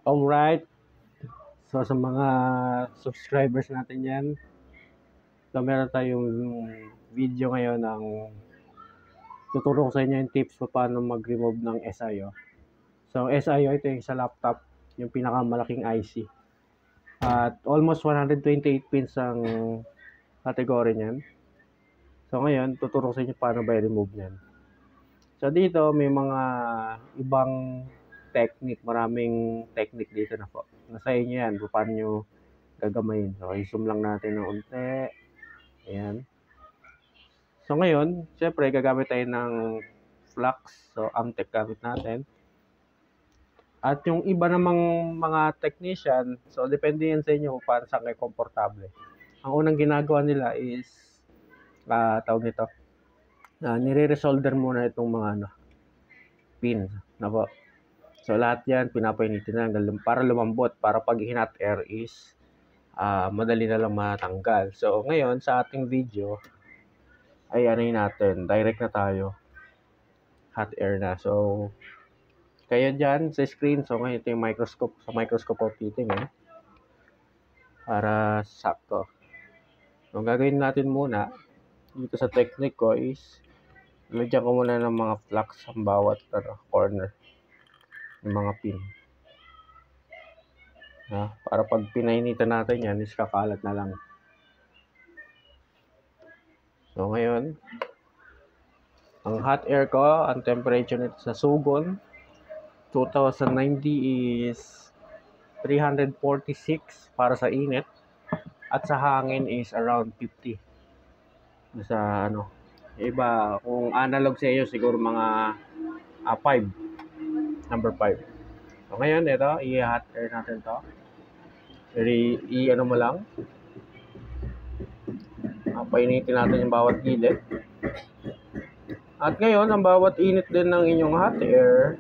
Alright, so sa mga subscribers natin yan, so meron tayong video ngayon ng tuturo ko sa inyo yung tips kung paano mag-remove ng SIO. So SIO, ito yung sa laptop, yung pinakamalaking IC. At almost 128 pins ang category niyan. So ngayon, tuturo ko sa inyo paano ba i-remove niyan. So dito, may mga ibang technique, maraming technique dito na po. Nasa inyo yan, kung paano nyo gagamayin. So, i-zoom lang natin ng unti. Ayan. So, ngayon, syempre, gagamit tayo ng flux. So, Amtech gamit natin. At yung iba namang mga technician, so, depende yan sa inyo kung paano saan kayo komportable. Ang unang ginagawa nila is, tawag nito, nire-resolder muna itong mga pin. Na po. So, lahat yan, pinapainitin na para lumambot. Para pag hinat air is, madali na lang matanggal. So, ngayon, sa ating video, ay ano natin, direct na tayo. Hot air na. So, kayo dyan sa screen, so ngayon ito yung microscope. Sa microscope po titingin. Para sakto. So, ang gagawin natin muna, dito sa technique ko is, lagyan ko muna ng mga flux sa bawat corner. Yung mga pin. Para pag pinainitan natin yan, is kakalat na lang. So, ngayon, ang hot air ko, ang temperature nito sa sugon, 2090 is 346 para sa init. At sa hangin is around 50. Sa iba, kung analog sa iyo, siguro mga 5. Number 5. So, ngayon, ito, i-hot air natin to. I-ano mo lang. Painitin natin yung bawat gilid. At ngayon, ang bawat init din ng inyong hot air,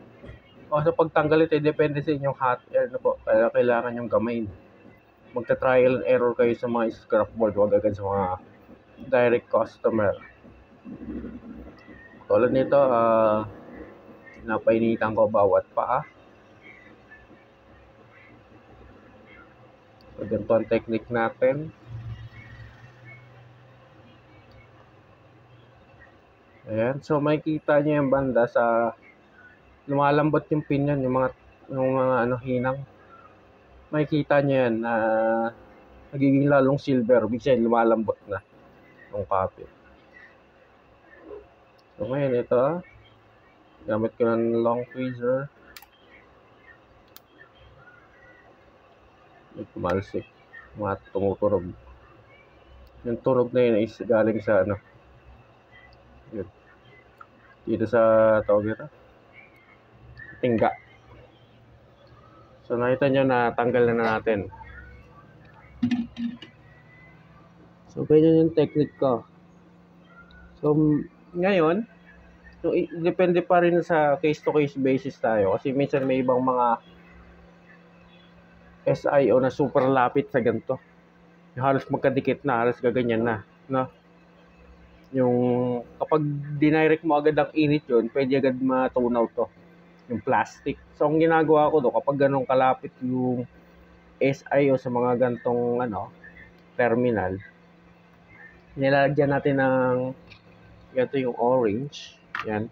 o sa pagtanggal ito, depende sa inyong hot air na po. Kaya kailangan yung gamayin. Magta-trial and error kayo sa mga scrap board, wag agad sa mga direct customer. Tulad nito, napainitan ko bawat paa. So, ganito ang technique natin. Ayan. So, makikita nyo yung banda sa lumalambot yung pin yan, yung mga hinang. Makikita nyo yan na nagiging lalong silver. Ibig sabihin, lumalambot na yung copy. So, ngayon ito, gamit ko ng long tweezer. Tumalsik. Mga tumuturog. Yung turog na yun is galing sa yun. Dito sa tawag ito, tingga. So, nakita nyo na tanggal na natin. So, ganyan yung technique ko. So, ngayon, so, depende pa rin sa case-to-case basis tayo. Kasi minsan may ibang mga SIO na super lapit sa ganito. Yung halos magkadikit na, halos gaganyan na. No? Yung kapag dinirect mo agad ang init yun, pwede agad matunaw to. Yung plastic. So, ang ginagawa ko do, kapag ganun kalapit yung SIO sa mga gantong terminal, nilalagyan natin ng ganito yung orange. Yan.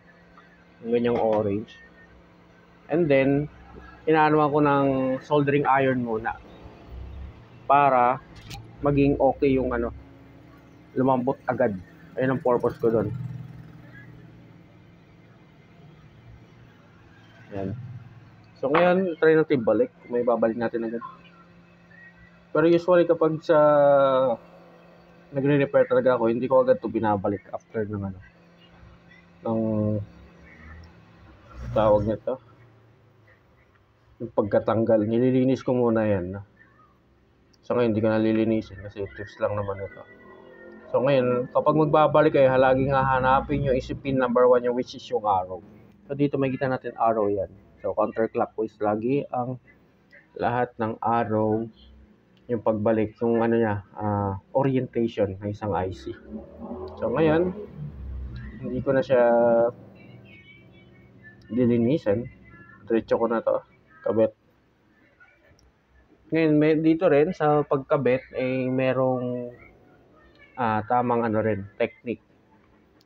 Yung ganyang orange. And then, inaanuan ko ng soldering iron muna para maging okay yung lumambot agad. Ayun ang purpose ko doon. Yan. So ngayon, try natin balik. May babalik natin agad. Pero usually kapag sa nagre-repair talaga ako, hindi ko agad to binabalik after ng ng tawag nito. Yung pagkatanggal, nililinis ko muna yan. So ngayon, hindi ko nalilinisin kasi tips lang naman ito. So ngayon, kapag magbabalik kayo, laging hahanapin yung isipin number 1 yung which is yung arrow. So dito makikita natin arrow yan. So counterclockwise lagi ang lahat ng arrow, yung pagbalik, yung orientation ng isang IC. So ngayon, hindi ko na siya dilinisan. Diretso ko na to, kabit. Ngayon, dito rin sa pagkabit, merong tamang rin, technique.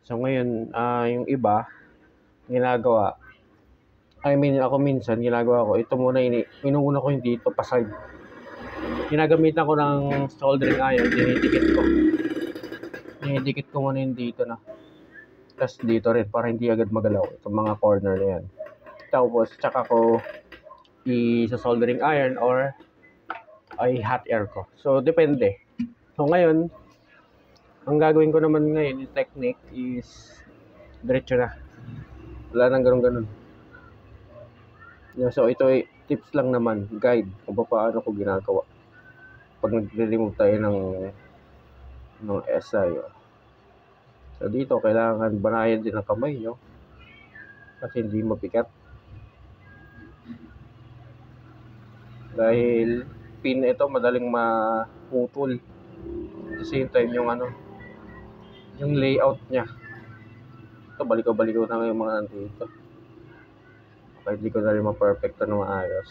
So ngayon, yung iba, ginagawa, ako minsan, ginagawa ko, ito muna, inuuna ko yung dito, pa side. Ginagamitan ko ng soldering iron, dinidikit ko muna yung dito na. Tapos dito rin, para hindi agad magalaw, itong mga corner na yan. Tapos, tsaka ko, soldering iron or ay hot air ko. So, depende. So, ngayon, ang gagawin ko naman ngayon, yung technique is diretso na. Wala nang ganun-ganun. So, ito ay tips lang naman, guide kung paano ko ginagawa. Pag nagre-remove tayo ng SI. So, dito, kailangan banayan din ang kamay nyo. Kasi hindi mabigat. Dahil pin ito madaling maputol. At the same time yung yung layout niya. Ito balik-balik na yung mga nandito. Kaya hindi ko na rin ma-perfecto na maayos.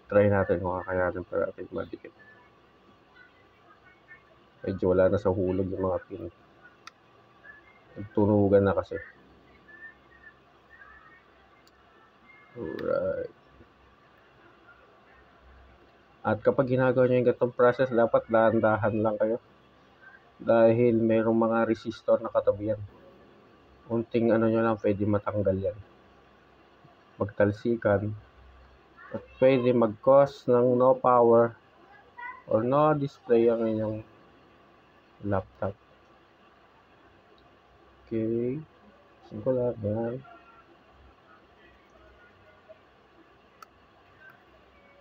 Try natin kung kakayanin para natin madikit. Medyo wala na sa hulog yung mga pin. Nagtunugan na kasi. Alright. At kapag ginagawa nyo yung ganitong process, dapat dahan-dahan lang kayo. Dahil mayroong mga resistor na katabi yan. Unting nyo lang, pwede matanggal yan. Magtalsikan. At pwede mag-cause ng no power or no display ang inyong laptop. Okay. Simple lang yan.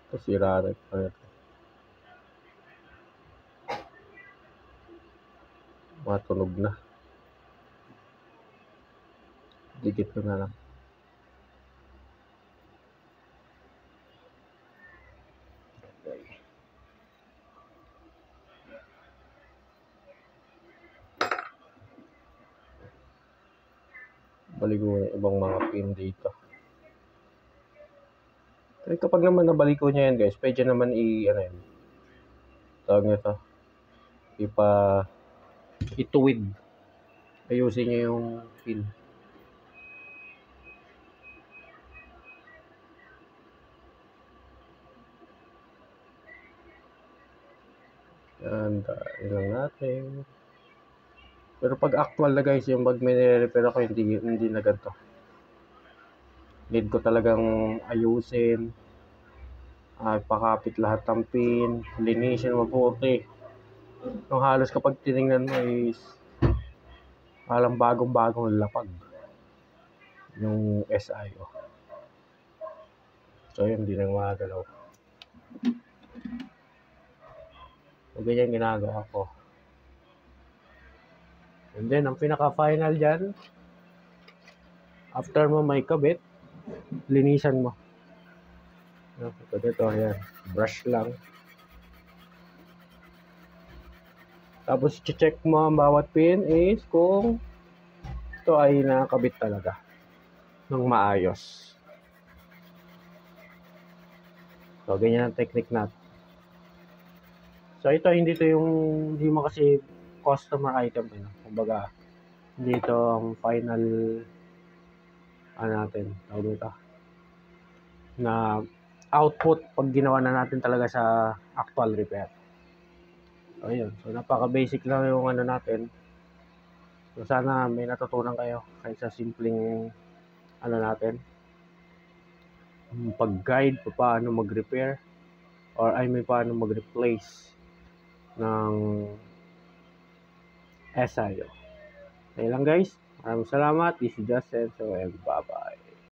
Ito sira rin pa ito. Matunog na. Dikit ko na lang. Balik ko yung ibang mga pin dito. Kaya kapag naman nabalik ko niya yan guys, pwede naman tawag nito, ituwid. Ayusin niyo yung pin. Yan, ilang natin. Pero pag actual na guys, yung pag may nire-repair ako, hindi na ganito. Need ko talagang ayusin. Pakapit lahat ng pin. Linisin mabuti. Yung halos kapag tinignan mo is parang bagong-bagong lapag. Yung SIO. So yun, hindi na magagalaw. So ganyan ginagawa ko. And then, ang pinaka-final dyan, after mo may kabit, linisan mo. Ito, ayan. Brush lang. Tapos, check mo ang bawat pin is kung ito ay nakakabit talaga ng maayos. So, ganyan ang technique natin. So, ito, hindi mo kasi customer item. Kumbaga, hindi ito ang final natin. Tawag ito. Na output pag ginawa na natin talaga sa actual repair. So, yun. So, napaka-basic lang yung natin. So, sana may natutunan kayo kahit sa simpleng natin. Pag-guide paano mag-repair or paano mag-replace ng SIO. Kaya lang guys. Maraming salamat. This is Justin. So, bye-bye.